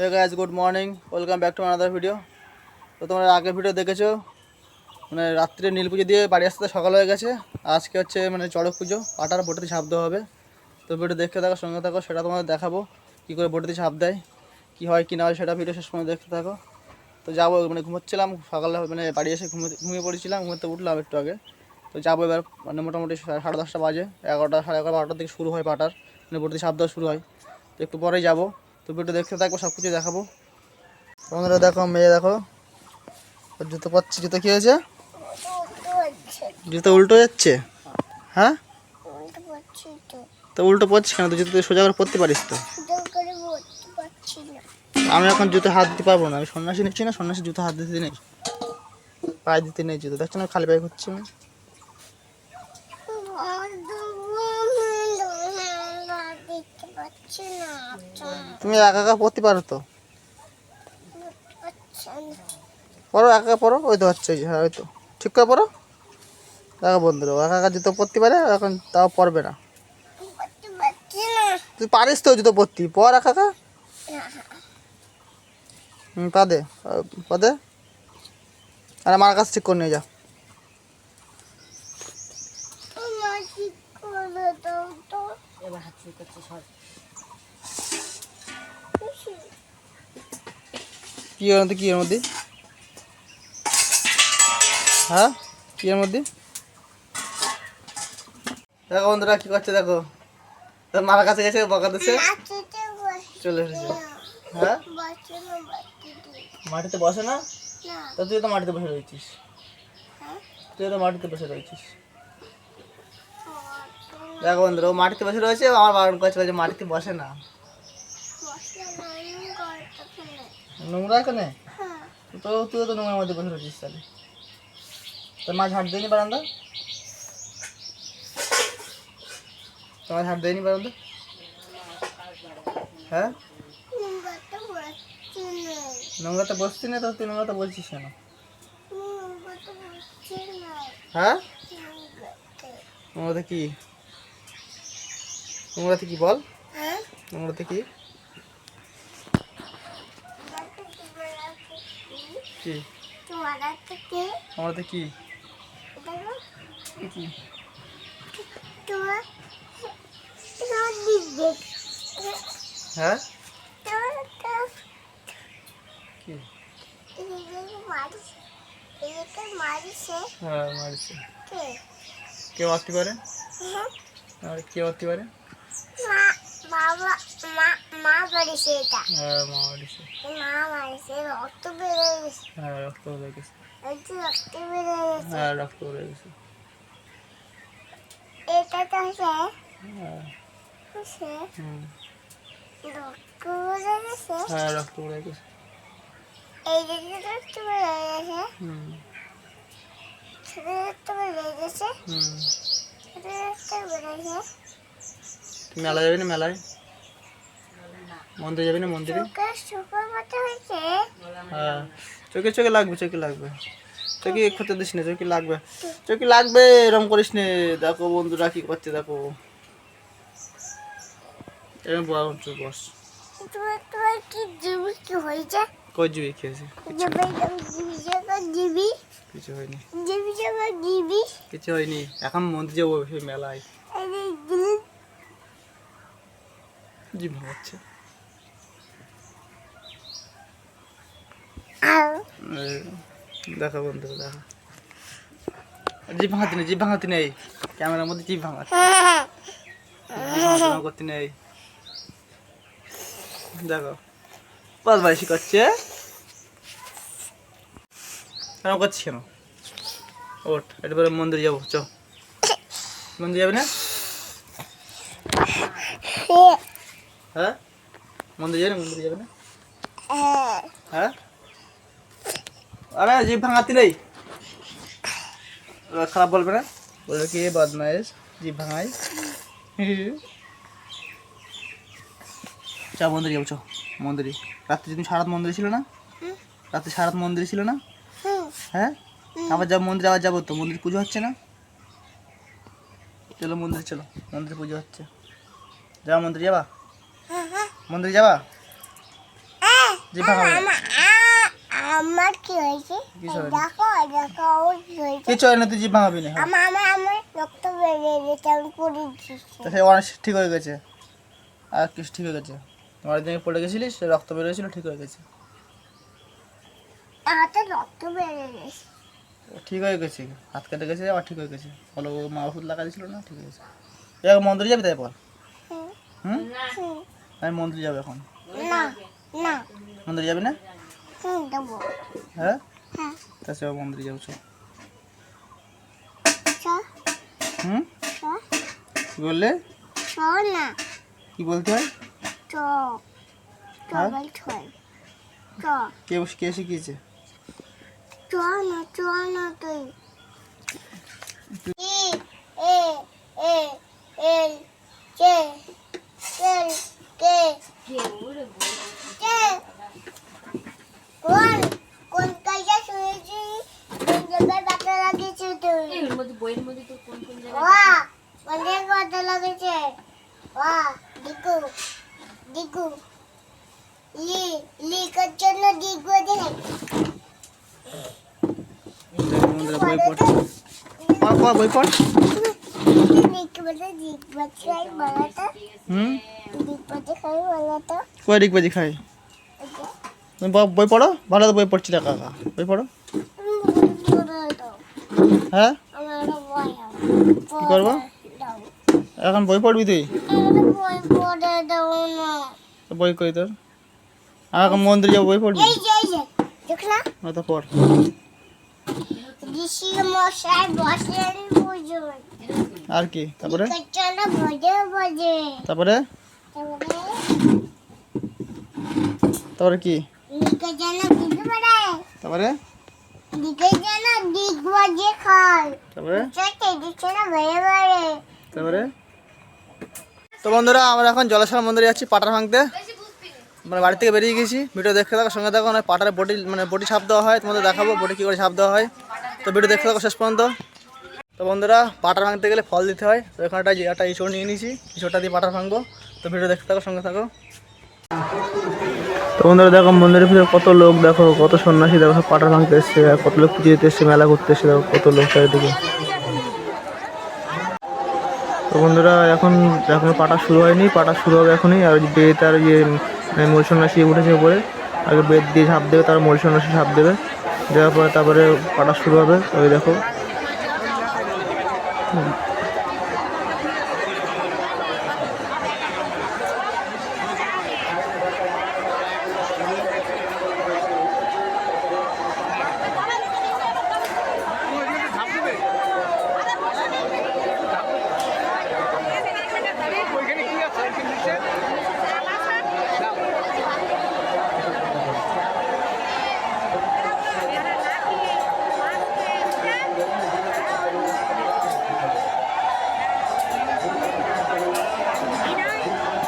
Hey guys, good morning, welcome back to another video. তো তোমরা আগের ভিডিও দেখেছো, মানে রাত্রে নীল পুজো দিয়ে বাড়ি আসতে সকাল হয়ে গেছে। আজকে হচ্ছে মানে চড়ক পুজো, পাটার বোটেতে ঝাঁপ দেওয়া হবে। তো ভিডিও দেখতে থাকো, সঙ্গে থাকো, সেটা তোমাদের দেখাবো কী করে বোটেতে ঝাঁপ দেয়, কী হয় কী না হয় সেটা ভিডিও শেষ পর্যন্ত দেখতে থাকো। তো যাবো, মানে ঘুমোচ্ছিলাম সকালে, মানে বাড়ি এসে ঘুমিয়ে পড়েছিলাম, ঘুমোতে উঠলাম একটু আগে। তো যাবো এবার, মানে মোটামুটি 10:30 বাজে, 11টা 11:30 12টার দিকে শুরু হয় পাটার, মানে বোটেতে ঝাঁপ দেওয়া শুরু হয়। তো একটু পরেই যাবো। তো ভিডিও দেখতে থাকবো, সব কিছু দেখাবো। বন্ধুরা দেখো, মেয়ে দেখো, ওর জুতো পাচ্ছি। জুতো কী হয়েছে? জুতো উল্টো যাচ্ছে। হ্যাঁ, তো উল্টো পড়ছিস কেন? তো জুতো তুই সোজা করে পরতে পারিস তো। আমি এখন জুতো হাত দিতে পারবো না, আমি সন্ন্যাসী নিচ্ছি না, সন্ন্যাসী জুতো হাত দিতে নেই, পায়ে দিতে নেই জুতো। দেখছো না খালি পায়ে ঘুরছি আমি। তুমি একা একা পরতে পারো তো, পরো একা একা পরো। ওই তো হচ্ছে, হ্যাঁ ওই তো, ঠিক করে পরো। দেখো বন্ধুরা, একা একা জুতো পরতে পারে, এখন তাও পরবে না। তুই পারিস তো জুতো পরতে, পর একা একা। পা দে, পা দে। আর আমার কাছে ঠিক করে নিয়ে যা। কি এর মধ্যে, কি এর মধ্যে? হ্যাঁ, কি এর মধ্যে? দেখো বন্ধুরা কি করছে, দেখো তোর মার কাছে গেছে, বকা দিচ্ছে, চলে এসেছে। হ্যাঁ, মাটিতে বসে না তো, তুই তো মাটিতে বসে রয়েছিস, তুই তো মাটিতে বসে রয়েছিস। দেখো বন্ধুরা, ও মাটিতে বসে রয়েছে, আমার বারণ করছে, বলছে মাটিতে বসে না। নোংরা এখানে তো, তুই তো নোংরার মধ্যে বসে রয়েছিস। তাহলে তোর মা ঝাড় দেয়নি বারান্দা? তোমার ঝাড় দেয়নি বারান্দা? হ্যাঁ, নোংরাতে বসছি না তো, তুই নোংরাতে বলছিস কেন? হ্যাঁ, নোংরাতে কি? নোংরাতে কি বল? নোংরাতে কি? কি নোংরাতে কি? কি? হ্যাঁ, কি? হ্যাঁ মারিছে। কে মারতে পারে? আর কে মারতে পারে? হ্যাঁ, মা মারিছে। হ্যাঁ, রক্ত বেরিয়ে গেছে। হ্যাঁ, রক্ত বেরিয়ে গেছে। হ্যাঁ, রক্ত বেরিয়ে গেছে। এটা তো হ্যাঁ, রক্ত বেরিয়ে গেছে। হ্যাঁ, রক্ত বেরিয়ে গেছে। এই যে রক্ত বেরিয়ে গেছে। মেলা যাবি না? মেলায় মন্দিরে যাবি না? মন্দিরে হ্যাঁ, চোখে চোখে লাগবে, চোখে লাগবে, চোখে ক্ষতি দিস না, চোখে লাগবে, চোখে লাগবে, এরম করিস নে। দেখো বন্ধুরা কি করছে, দেখো এরকম বস। কই জিবি খেয়েছি? কিছু হয়নি, কিছু হয়নি। এখন মন্দির যাবো, সেই মেলায় জিভ ভাঙাচ্ছে। দেখো বন্ধুরা, দেখো জিভ ভাঙাতে নেই, জিভ ভাঙাতে নেই, ক্যামেরার মধ্যে জিভ ভাঙাচ্ছে করতে নেই। দেখো বদমাইশি করছে, কেন করছিস কেন? ওঠ, এরপরে মন্দিরে যাবো, চ। মন্দির যাবি না? হ্যাঁ, মন্দির যাবি না? মন্দিরে যাবে না? হ্যাঁ, আরে জিভ ভাঙাতে নেই, খারাপ বলবে না, বলবে কি বদমাইশ, জিভ ভাঙাই। চ মন্দিরে যাবো, চ মন্দিরে। রাত্রে তুমি সারাত মন্দিরে ছিল না? রাত্রে সারাত মন্দিরে ছিল না? হ্যাঁ, আবার যাবো মন্দিরে, আবার যাবো তো, মন্দিরে পুজো হচ্ছে না? চলো মন্দিরে, চলো মন্দিরে পুজো হচ্ছে, যাও মন্দিরে যাবা? মন্দিরে যাবা? জিভ ভাঙাবি না। আমার কি হয়েছে দেখো দেখো ওর কি হয়েছে কিছু হয় না, তুই জিভ ভাঙাবি না। আমার রক্ত বেরিয়ে গেছে আমি পড়েছি তো সে অনেক ঠিক হয়ে গেছে, আর কিছু ঠিক হয়ে গেছে। তোমার দিকে পড়ে গেছিলিস, সে রক্ত বেরিয়েছিল, ঠিক হয়ে গেছে। হাতে রক্ত বেরিয়ে গেছে ঠিক হয়ে গেছে, হাত কেটে গেছে আবার ঠিক হয়ে গেছে। বলো ও মা ওষুধ লাগা দিয়েছিল না, ঠিক হয়ে গেছে। এবার মন্দিরে যাবি তাই বল। হুম, হুম, হুম। আমি মন্দিরে যাবো এখন। না না মন্দিরে যাবি না? দেবো হ্যাঁ, হ্যাঁ তা সে মন্দিরে যাবো চল। চ হুম, চ কি বললে? চ না কি বলতে হয়? চ চ হ্যাঁ? বল ছয় চ কে শিখিয়েছে? চ না তুই ই এ এ এল কে এল কে কে কোন কাজে শুয়েছি কোন জায়গায় ব্যথা লাগিয়েছে তুই বইয়ের মধ্যে তোর কোন কোন ওয়া কোন জায়গায় ব্যথা লাগিয়েছে ওয়া দিকু দিকু লি কার জন্য দিকু দে মন্দিরে বই পড়, বই পড়। দিকু বলে দিক বাচ্চাই বলাটা হুম, দিক বাচ্চা খাই বলাটা কই ডিগবাজি খাই। তুমি বই পড়ো, ভালো তো বই পড়ছি না কাকা, বই পড়ো। হ্যাঁ, কি করবো এখন? বই পড়বি তুই? তো বই কই তোর? আর এখন মন্দিরে যাবো, বই পড়বি? তো পড়। আর কি তারপরে? তারপরে তারপরে কি? তারপরে তারপরে তারপরে তো বন্ধুরা, আমরা এখন জলেশ্বর মন্দিরে যাচ্ছি পাটার ভাঙতে। মানে বাড়ি থেকে বেরিয়ে গেছি। ভিডিও দেখতে থাকো, সঙ্গে থাকো। মানে পাটার বটি, মানে বটি ছাপ দেওয়া হয়, তোমাদের দেখাবো বটি কী করে ছাপ দেওয়া হয়। তো ভিডিও দেখতে থাকো শেষ পর্যন্ত। তো বন্ধুরা, পাটার ভাঙতে গেলে ফল দিতে হয়। তো এখানটা একটা ইঁচড় নিয়ে নিয়েছি, ইঁচড়টা দিয়ে পাটার ভাঙবো। তো ভিডিও দেখতে থাকো, সঙ্গে থাকো। তো বন্ধুরা দেখো, মন্দিরের ভিতরে কত লোক, দেখো কত সন্ন্যাসী, দেখো সব পাটার ভাঙতে এসছে, আর কত লোক পুজো দিতে এসছে, মেলা করতে এসছে, দেখো কত লোক চারিদিকে। তো বন্ধুরা, এখনো পাটা শুরু হয়নি, পাটা শুরু হবে এখনই। আর বেদ আর মূল সন্ন্যাসী উঠেছে উপরে, আগে বেদ দিয়ে ঝাঁপ দেবে, তার মূল সন্ন্যাসী ঝাঁপ দেবে, দেওয়ার পরে তারপরে পাটা শুরু হবে। ওই দেখো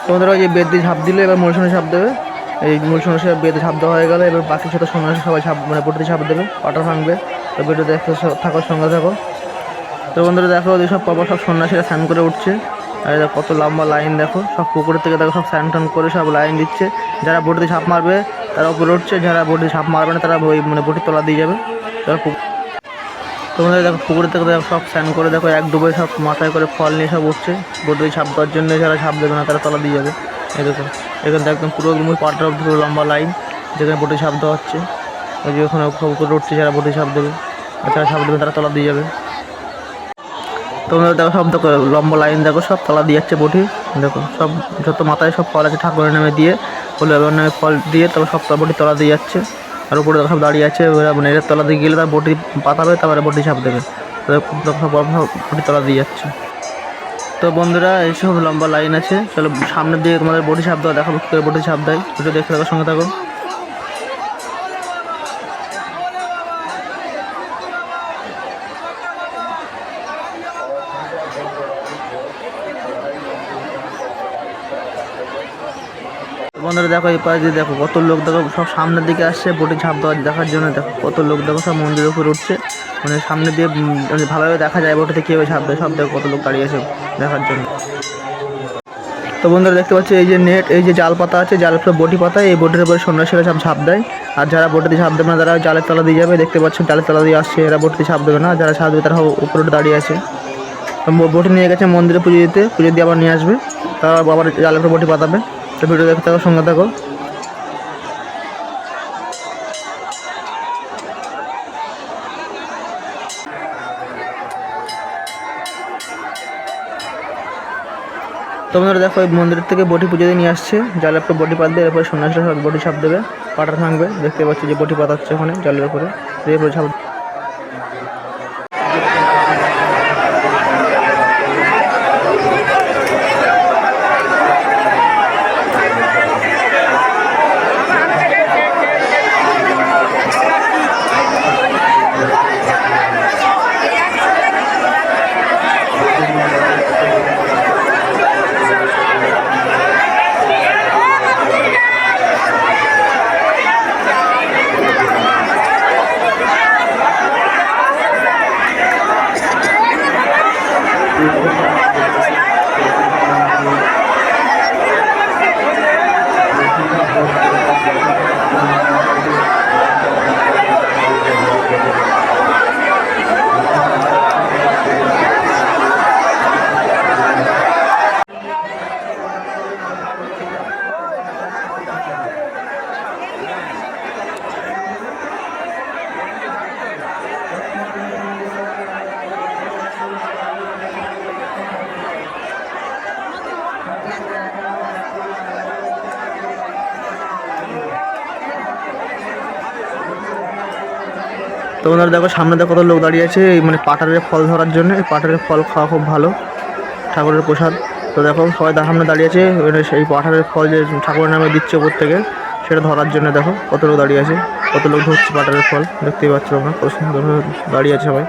তোমাদের ওই যে বেদ দিয়ে ঝাঁপ দিলে, এবার মূল সন্ন্যাসী ঝাঁপ দেবে। এই মূল সন্ন্যাসী বেদে ঝাঁপ দেওয়া হয়ে গেলে এবার বাকি সাথে সন্ন্যাসী সবাই ঝাঁপ, মানে বটিতে ঝাঁপ দেবে, পাটা ভাঙবে। তো বেদে দেখতে থাকো, সঙ্গে থাকো। তো বন্ধুরা দেখো, ওই সব পাপা সব সন্ন্যাসীরা স্নান করে উঠছে। আর দেখো কত লম্বা লাইন, দেখো সব পুকুরের থেকে দেখো সব স্নান টান করে সব লাইন দিচ্ছে। যারা বটিতে ঝাঁপ মারবে তারা উপরে উঠছে, যারা বটিতে ঝাঁপ মারবে না তারা ওই মানে বটির তলা দিয়ে যাবে। তোমাদের দেখো পুকুরের থেকে দেখো সব স্নান করে, দেখো এক ডুবে সব মাথায় করে ফল নিয়ে সব উঠছে বটিতে ঝাঁপ দেওয়ার জন্য। যারা ঝাঁপ দেবে না তারা তলা দিয়ে যাবে। এই দেখো এখানে একদম পুরো পাটার পুরো লম্বা লাইন, যেখানে বটিতে ঝাঁপ দেওয়া হচ্ছে। ওই যে ওখানে উপরে উঠছে, যারা বটিতে ঝাঁপ দেবে, আর যারা ঝাঁপ দেবে তারা তলা দিয়ে যাবে। তোমরা দেখো সব দেখো লম্বা লাইন, দেখো সব তলা দিয়ে যাচ্ছে বটি। দেখো সব যত মাথায় সব ফল আছে ঠাকুরের নামে দিয়ে, হলে এবার নামে ফল দিয়ে তবে সব বটি তলা দিয়ে যাচ্ছে। আর উপরে দেখো সব দাঁড়িয়ে আছে, মানে এর তলা দিয়ে গেলে তার বটি পাতাবে, তারপরে বটি ছাপ দেবে। সব বটি তলা দিয়ে যাচ্ছে। তো বন্ধুরা, এইসব লম্বা লাইন আছে। চলো সামনের দিকে তোমাদের বটি ছাপ দেওয়া দেখাবো, কী করে বটি ছাপ দেয়। ওটা দেখতে থাকো, সঙ্গে থাকো। বন্ধুরা দেখো, এই পাশে দিয়ে দেখো কত লোক, দেখো সব সামনের দিকে আসছে বটি ঝাঁপ দেওয়া দেখার জন্য। দেখো কত লোক, দেখো সব মন্দিরের উপরে উঠছে, মানে সামনে দিয়ে ভালোভাবে দেখা যায় বটিতে কীভাবে ঝাঁপ দেয়। সব দেখো কত লোক দাঁড়িয়ে আছে দেখার জন্য। তো বন্ধুরা দেখতে পাচ্ছি এই যে নেট, এই যে জাল পাতা আছে, জালের উপরে বটি পাতা, এই বটির উপরে সন্ন্যাসীরা সব ঝাঁপ দেয়। আর যারা বটিতে ঝাঁপ দেবে না তারা জালের তলা দিয়ে যাবে। দেখতে পাচ্ছেন জালের তলা দিয়ে আসছে, এরা বটিতে ঝাঁপ দেবে না। যারা ঝাঁপ দেবে তারা উপরে দাঁড়িয়ে আছে। তো বটি নিয়ে গেছে মন্দিরে পুজো দিতে, পুজো দিয়ে আবার নিয়ে আসবে, তারা আবার জালের উপরে বটি পাতাবে। তো ভিডিও দেখতে থাকো, সঙ্গে থাকো। তো বন্ধুরা দেখো, এই মন্দির থেকে বটি পুজো দিয়ে নিয়ে আসছে, জালের উপরে বটি পাতবে, এরপরে সন্ন্যাসীরা সব বটি ছাপ দেবে, পাটার ভাঙবে। দেখতে পাচ্ছি যে বটি পাতাচ্ছে ওখানে জালের উপরে, এরপরে ছাপ। তো বন্ধুরা দেখো, সামনে দেখো কত লোক দাঁড়িয়ে আছে, এই মানে পাটারের ফল ধরার জন্য। এই পাটারের ফল খাওয়া খুব ভালো, ঠাকুরের প্রসাদ। তো দেখো সবাই সামনে দাঁড়িয়ে আছে, সেই পাটারের ফল যে ঠাকুরের নামে দিচ্ছে উপর থেকে, সেটা ধরার জন্য। দেখো কত লোক দাঁড়িয়ে আছে, কত লোক ধরছে পাটারের ফল, দেখতেই পাচ্ছ তোমরা কত সুন্দরভাবে দাঁড়িয়ে আছে সবাই।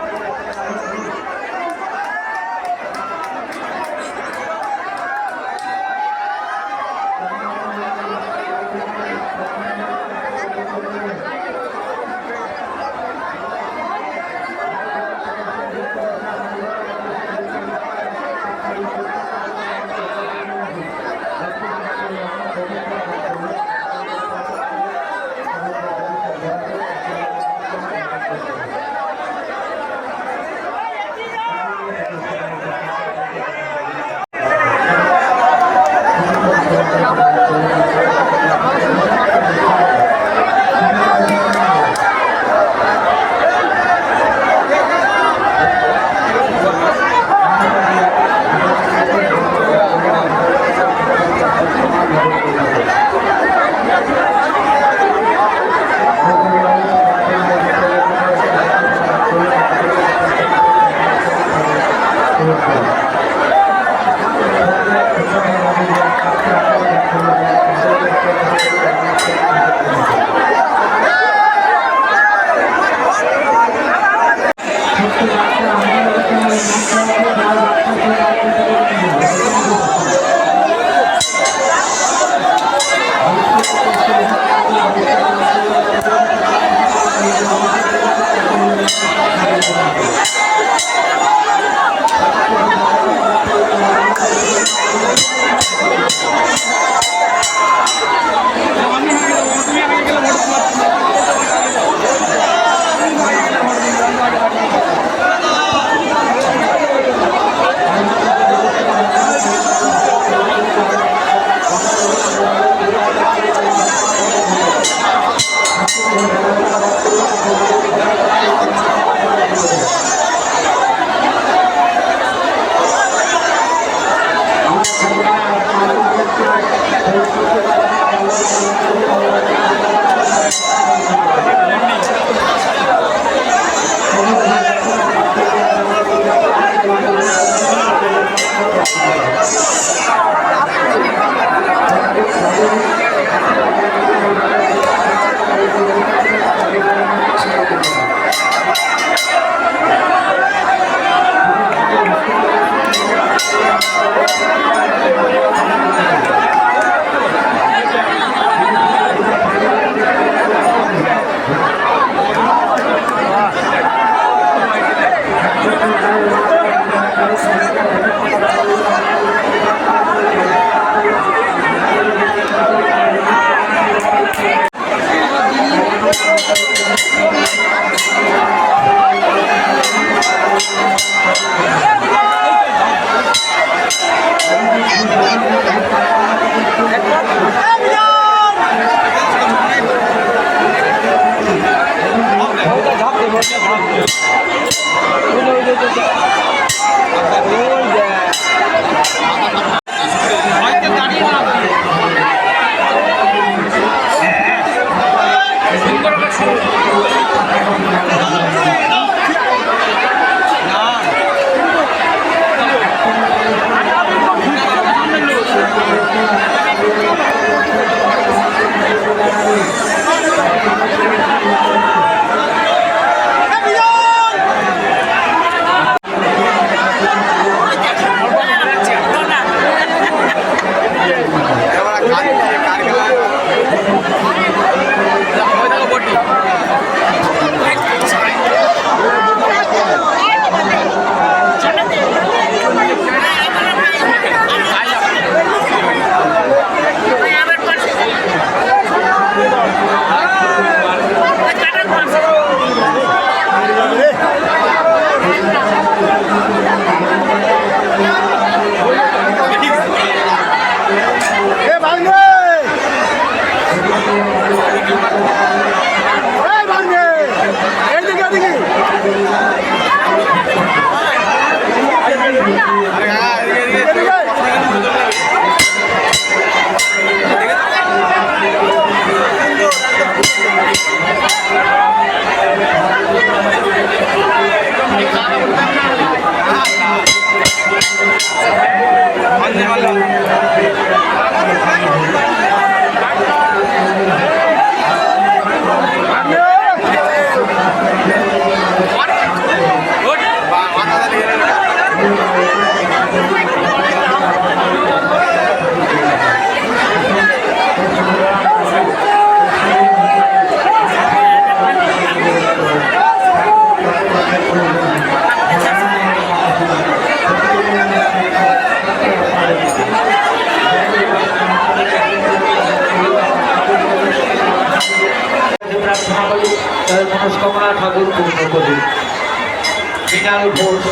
মৃণাল ঘোষ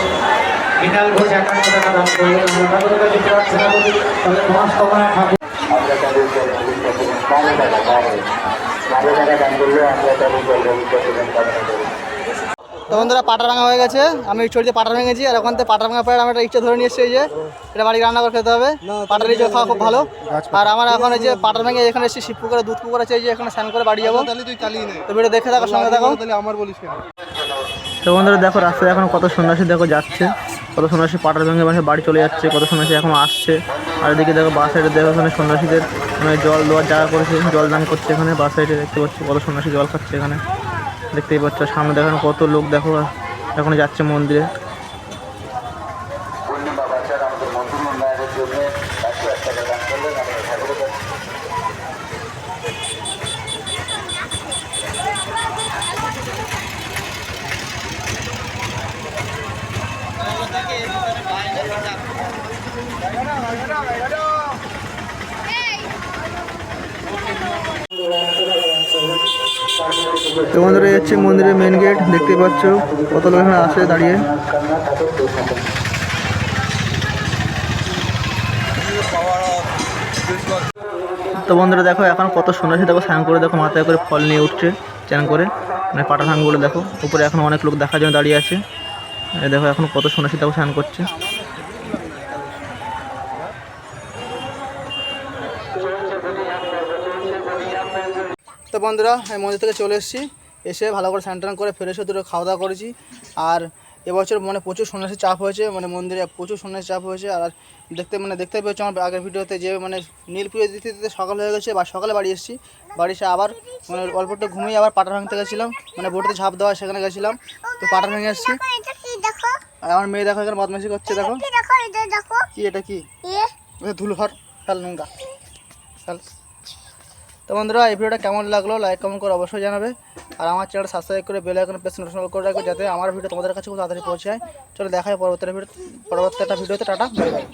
51 টাকা দান করলেন। আমরা ঠাকুরের কাছে প্রার্থনা করি তাদের মনস্কামনা ঠাকুর আমরা তাদের জল টাকা দান করলে আমরা তাদের জল কামনা করি। তো বন্ধুরা পাটা ভাঙা হয়ে গেছে, আমি চড়িতে পাটা ভেঙেছি আর ওখান থেকে পাটা ভাঙা পরে আমি একটা ইচ্ছা ধরে নিয়ে এসেছি এই যে এটা বাড়ি রান্না করে খেতে হবে। পাটার ইচ্ছা খাওয়া খুব ভালো। আর আমার এখন এই যে পাটা ভেঙে এখানে এসেছি শিব পুকুরে দুধ পুকুর আছে এই যে এখানে স্নান করে বাড়ি যাবো। তো ভিডিও দেখে থাকো সঙ্গে থাকো। তো বন্ধুরা দেখো রাস্তায় এখন কত সন্ন্যাসী দেখো যাচ্ছে, কত সন্ন্যাসী পাটার ভেঙে মানুষের বাড়ি চলে যাচ্ছে, কত সন্ন্যাসী এখন আসছে। আর এদিকে দেখো বাস সাইডে দেখো এখানে সন্ন্যাসীদের মানে জল দেওয়ার জায়গা করেছে, জল দান করছে এখানে বাস সাইডে দেখতে পাচ্ছি কত সন্ন্যাসী জল খাচ্ছে এখানে দেখতেই পাচ্ছ। সামনে দেখেন কত লোক দেখো এখন যাচ্ছে মন্দিরে। তো বন্ধুরা এই হচ্ছে মন্দিরের মেন গেট, দেখতেই পাচ্ছ কত লোক এখানে আসে দাঁড়িয়ে। তো বন্ধুরা দেখো এখন কত সন্ন্যাসী দেখো স্নান করে দেখো মাথায় করে ফল নিয়ে উঠছে চান করে, মানে পাটা ভাঙগুলো দেখো উপরে এখন অনেক লোক দেখার জন্য দাঁড়িয়ে আছে। দেখো এখন কত সন্ন্যাসী দেখো স্নান করছে। তো বন্ধুরা আমি মন্দির থেকে চলে এসেছি, এসে ভালো করে স্নান টান করে ফ্রেশ হয়ে দুটো খাওয়া দাওয়া করেছি। আর এবছর মানে প্রচুর সন্ন্যাসী চাপ হয়েছে, মানে মন্দিরে প্রচুর সন্ন্যাসী চাপ হয়েছে। আর দেখতে পেয়েছি আমার আগের ভিডিওতে যে মানে নীল পুজো দিতে দিতে সকাল হয়ে গেছে বা সকালে বাড়ি এসেছি। বাড়ি এসে আবার মানে অল্প একটু ঘুমিয়ে আবার পাটা ভাঙতে গেছিলাম, মানে বোটে ঝাঁপ দেওয়া সেখানে গেছিলাম। তো পাটা ভেঙে এসেছি। আর আমার মেয়ে দেখো এখানে বদমাইশি করছে দেখো। কি এটা কি ধুলো ঘর ফেল নোংরা ফেল। তো বন্ধুরা এই ভিডিওটা কেমন লাগলো লাইক কমেন্ট করে অবশ্যই জানাবে। আর আমার চ্যানেল সাবস্ক্রাইব করে বেল আইকনে প্রেস নোটিফিকেশন করে রাখবে যাতে আমার ভিডিও তোমাদের কাছে খুব তাড়াতাড়ি পৌঁছায়। চলো দেখা হয় পরবর্তী একটা ভিডিওতে। Tata bye bye.